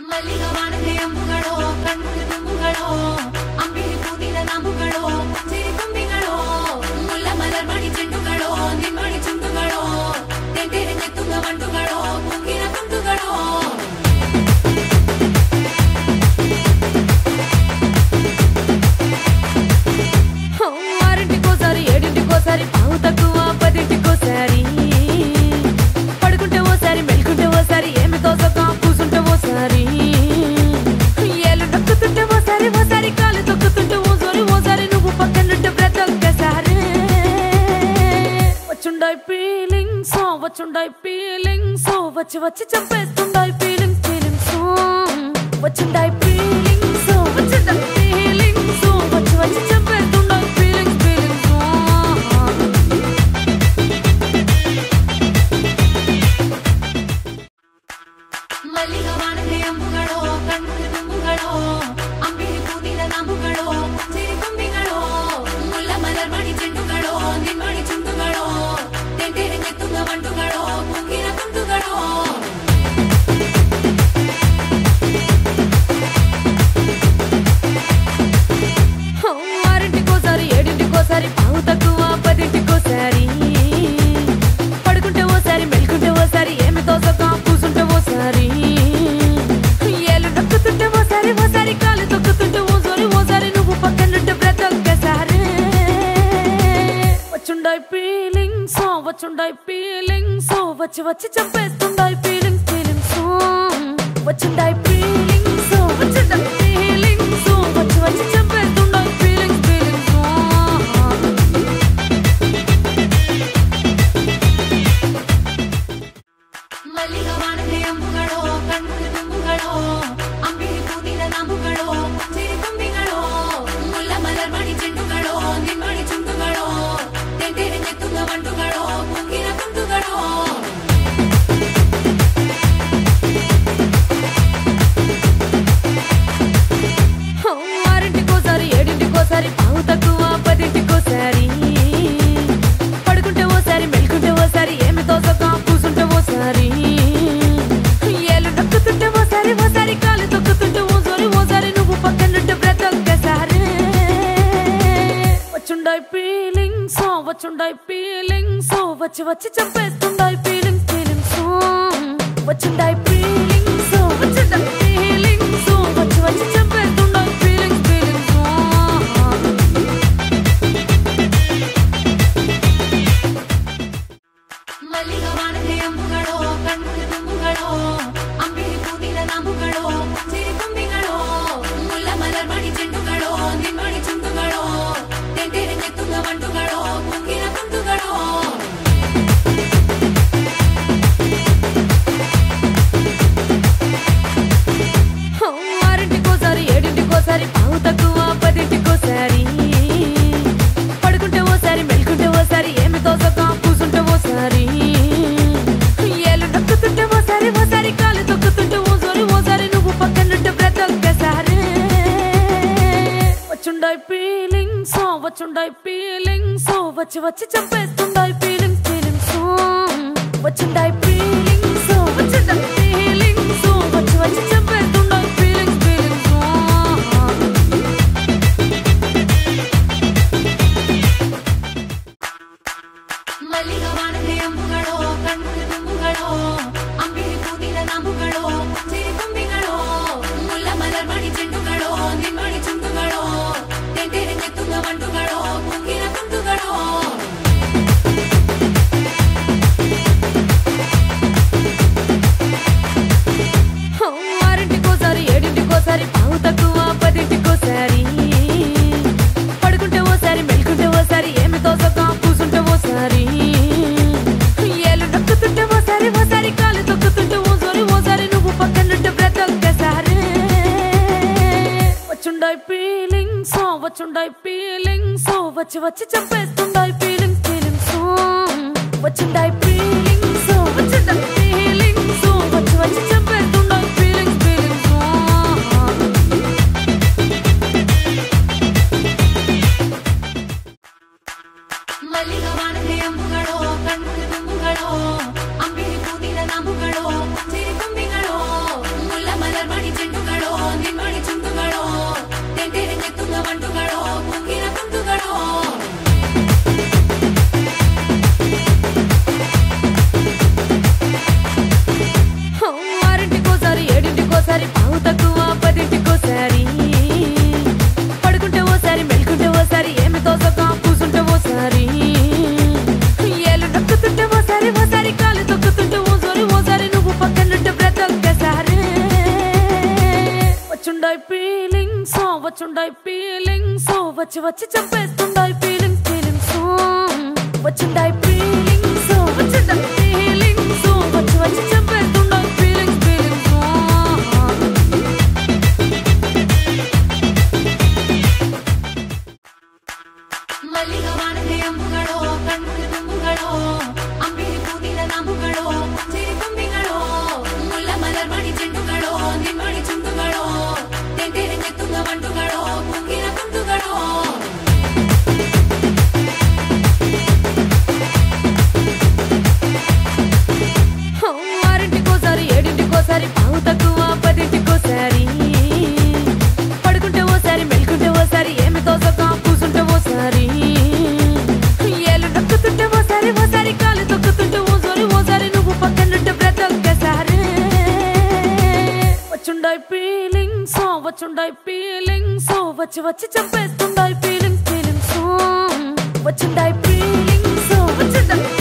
ಮಲ್ಲಿಗವಾನದೆ ಅಂಬುಗಳೋ ಕಣ್ಣುಗಳ ತುಂಬುಗಳೋ ಅಂಬಿಲಿ ಕೂದಿದ ನಾಮುಗಳೋ ಸಿರಿ ತುಂಬಿಗಳೋ ಮುಲ್ಲ ಮಲರ್ಮಣಿ ಚೆಂಡುಗಳೋ ನಿಮ್ಮಣಿ ಚುಂಡುಗಳೋ ತೆಂಟೆರೆಂಜೆ ತುಂಗ ಮಂಡುಗಳೋ ಮುಂಗಿನ ತುಂಡುಗಳೋ ఆరింటికోసారి ఏడింటికోసారి పావు తక్కువ పదింటికోసారి పడుకుంటే ఓసారి మెలుకుంటే ఓసారి ఏమి తోసక కూసుంటే ఓసారి ఏళ్ళు నొక్కుతుంటే ఓసారి ఓసారి కాలు తొక్కుతుంటే ఓసారి ఓసారి నువ్వు పక్కనుంటే ప్రతి ఒక్కసారి వచ్చుండాయి ఫీలింగ్స్ వచ్చి వచ్చి చంపేస్తుండాయి ఫీలింగ్స్ వచ్చుండాయి ఫీలింగ్స్ వచ్చి వచ్చి చంపేస్తుండాయి ಮಲ್ಲಿಗವಾನದೆ ಅಂಬುಗಳೋ ಕಣ್ಣುಗಳ ತುಂಬುಗಳೋ ಅಂಬಿಲಿ ಕೂದಿದ ನಾಮುಗಳೋ ಸಿರಿ ತುಂಬಿಗಳೋ ಮುಲ್ಲ ಮಲರ್ಮಣಿ ಚೆಂಡುಗಳೋ ನಿಮ್ಮಣಿ ಚುಂಡುಗಳೋ ತೆಂಟೆರೆಂಜೆ ತುಂಗ ಮಂಡುಗಳೋ ಮುಂಗಿನ ತುಂಡುಗಳೋ ఆరింటికోసారి ఏడింటికోసారి పావు తక్కువ పదింటికోసారి పడుకుంటే ఓసారి మెలుకుంటే ఓసారి ఏమి తోసక కూసుంటే ఓసారి ఏళ్ళు నొక్కుతుంటే ఓసారి ఓసారి కాలు తొక్కుతుంటే ఓసారి ఓసారి నువ్వు పక్కనుంటే ప్రతి ఒక్కసారి వచ్చుండాయి ఫీలింగ్స్ వచ్చి వచ్చి చంపేస్తుండాయి ఫీలింగ్స్ వచ్చుండాయి ఫీలింగ్స్ వచ్చి వచ్చి చంపేస్తుండాయి ఫీలింగ్స్ ಮಲ್ಲಿಗವಾನದೆ ಅಂಬುಗಳೋ ಕಣ್ಣುಗಳ ತುಂಬುಗಳೋ ಅಂಬಿಲಿ ಕೂದಿದ ನಾಮುಗಳೋ ಸಿರಿ ತುಂಬಿಗಳೋ ಮುಲ್ಲ ಮಲರ್ಮಣಿ ಚೆಂಡುಗಳೋ ನಿಮ್ಮಣಿ ಚುಂಡುಗಳೋ ತೆಂಟೆರೆಂಜೆ ತುಂಗ ಮಂಡುಗಳೋ ಮುಂಗಿನ ತುಂಡುಗಳೋ ఆరింటికోసారి ఏడింటికోసారి పావు తక్కువ పదింటికోసారి పడుకుంటే ఓసారి మెలుకుంటే ఓసారి ఏమి తోసక కూసుంటే ఓసారి ఏళ్ళు నొక్కుతుంటే ఓసారి ఓసారి కాలు తొక్కుతుంటే ఓసారి ఓసారి నువ్వు పక్కనుంటే ప్రతి ఒక్కసారి వచ్చుండాయి ఫీలింగ్స్ వచ్చి వచ్చి చంపేస్తుండాయి ఫీలింగ్స్ వచ్చుండాయి ఫీలింగ్స్ వచ్చి వచ్చి చంపేస్తుండాయి ఫీలింగ్స్ ಮಲ್ಲಿಗವಾನದೆ ಅಂಬುಗಳೋ ಕಣ್ಣುಗಳ ತುಂಬುಗಳೋ ಅಂಬಿಲಿ ಕೂದಿದ ನಾಮುಗಳೋ ಸಿರಿ ತುಂಬಿಗಳೋ ಮುಲ್ಲ ಮಲರ್ಮಣಿ ಚೆಂಡುಗಳೋ ನಿಮ್ಮಣಿ ಚುಂಡುಗಳೋ ತೆಂಟೆರೆಂಜೆ ತುಂಗ ಮಂಡುಗಳೋ ಮುಂಗಿನ ತುಂಡುಗಳೋ ఆరింటికోసారి ఏడింటికోసారి పావు తక్కువ పదింటికోసారి పడుకుంటే ఓసారి మెలుకుంటే ఓసారి ఏమి తోసక కూసుంటే ఓసారి ఏళ్ళు నొక్కుతుంటే ఓసారి ఓసారి కాలు తొక్కుతుంటే ఓసారి ఓసారి నువ్వు పక్కనుంటే ప్రతి ఒక్కసారి వచ్చుండాయి ఫీలింగ్స్ వచ్చి వచ్చి చంపేస్తుండాయి ఫీలింగ్స్ వచ్చుండాయి ఫీలింగ్స్ వచ్చి వచ్చి చంపేస్తుండాయి ఫీలింగ్స్ ಮಲ್ಲಿಗವಾನದೆ ಅಂಬುಗಳೋ ಕಣ್ಣುಗಳ ತುಂಬುಗಳೋ ಅಂಬಿಲಿ ಕೂದಿದ ನಾಮುಗಳೋ ಸಿರಿ ತುಂಬಿಗಳೋ ಮುಲ್ಲ ಮಲರ್ಮಣಿ ಚೆಂಡುಗಳೋ ನಿಮ್ಮಣಿ ಚುಂಡುಗಳೋ ತೆಂಟೆರೆಂಜೆ ತುಂಗ ಮಂಡುಗಳೋ ಮುಂಗಿನ ತುಂಡುಗಳೋ ఆరింటికోసారి ఏడింటికోసారి పావు తక్కువ పదింటికోసారి పడుకుంటే ఓసారి మెలుకుంటే ఓసారి ఏమి తోసక కూసుంటే ఓసారి ఏళ్ళు నొక్కుతుంటే ఓసారి ఓసారి కాలు తొక్కుతుంటే ఓసారి ఓసారి నువ్వు పక్కనుంటే ప్రతి ఒక్కసారి వచ్చుండాయి ఫీలింగ్స్ వచ్చి వచ్చి చంపేస్తుండాయి ఫీలింగ్స్ వచ్చుండాయి ఫీలింగ్స్ వచ్చి వచ్చి చంపేస్తుండాయి ఫీలింగ్స్ ಮಲ್ಲಿಗವಾನದೆ ಅಂಬುಗಳೋ ಕಣ್ಣುಗಳ ತುಂಬುಗಳೋ ಅಂಬಿಲಿ ಕೂದಿದ ನಾಮುಗಳೋ ಸಿರಿ ತುಂಬಿಗಳೋ ಮುಲ್ಲ ಮಲರ್ಮಣಿ ఆరింటికోసారి ఏడింటికోసారి పావు తక్కువ పదింటికోసారి పడుకుంటే ఓసారి మెల్కుంటే ఓసారి ఏమి తోసక కూసుంటే ఓసారి ఏలు నొక్కుతుంటే ఓసారి ఓసారి కాలు తొక్కుతుంటే ఓసారి ఓసారి నువ్వు పక్కనుంటే బ్రతొక్కసారి వచ్చుండాయి ఫీలింగ్స్ వచ్చి వచ్చి చంపేస్తుండాయి ఫీలింగ్స్ వచ్చుండాయి ఫీలింగ్స్ వచ్చి వచ్చి చంపేస్తుండాయి ఫీలింగ్స్ ಮಲ್ಲಿಗ ವಾನದೆ ಅಂಬುಗಳೋ ಕಣ್ಣುಗಳ ತುಂಬುಗಳೋ ಅಂಬಿರಿ ಪೂತಿನ ನಂಬುಗಳೋ ಸಿರಿ ತುಂಬಿಗಳೋ ಮುಲ್ಲ ಮಲರ್ಮಣಿ ಚೆಂಡುಗಳೋ ನಿಮ್ಮಣಿ ಚುಂಡುಗಳೋ ತೆಂಟೆರೆ ಚೆತ್ತುಂಗ ಬಂಟುಗಳೋ ಕುಂಗಿನ ತುಂಡುಗಳೋ ఆరింటికోసారి ఏడింటికోసారి పావు తక్కువ పదింటికోసారి పడుకుంటే ఓసారి మెల్కుంటే ఓసారి ఏమి తోసక కూసుంటే ఓసారి ఏలు నొక్కుతుంటే ఓసారి ఓసారి కాలు తొక్కుతుంటే ఓసారి ఓసారి నువ్వు పక్కనుంటే బ్రతొక్కసారి వచ్చుండాయి ఫీలింగ్స్ వచ్చి వచ్చి చంపేస్తుండాయి ఫీలింగ్స్ వచ్చుండాయి ఫీలింగ్స్ వచ్చుండాయి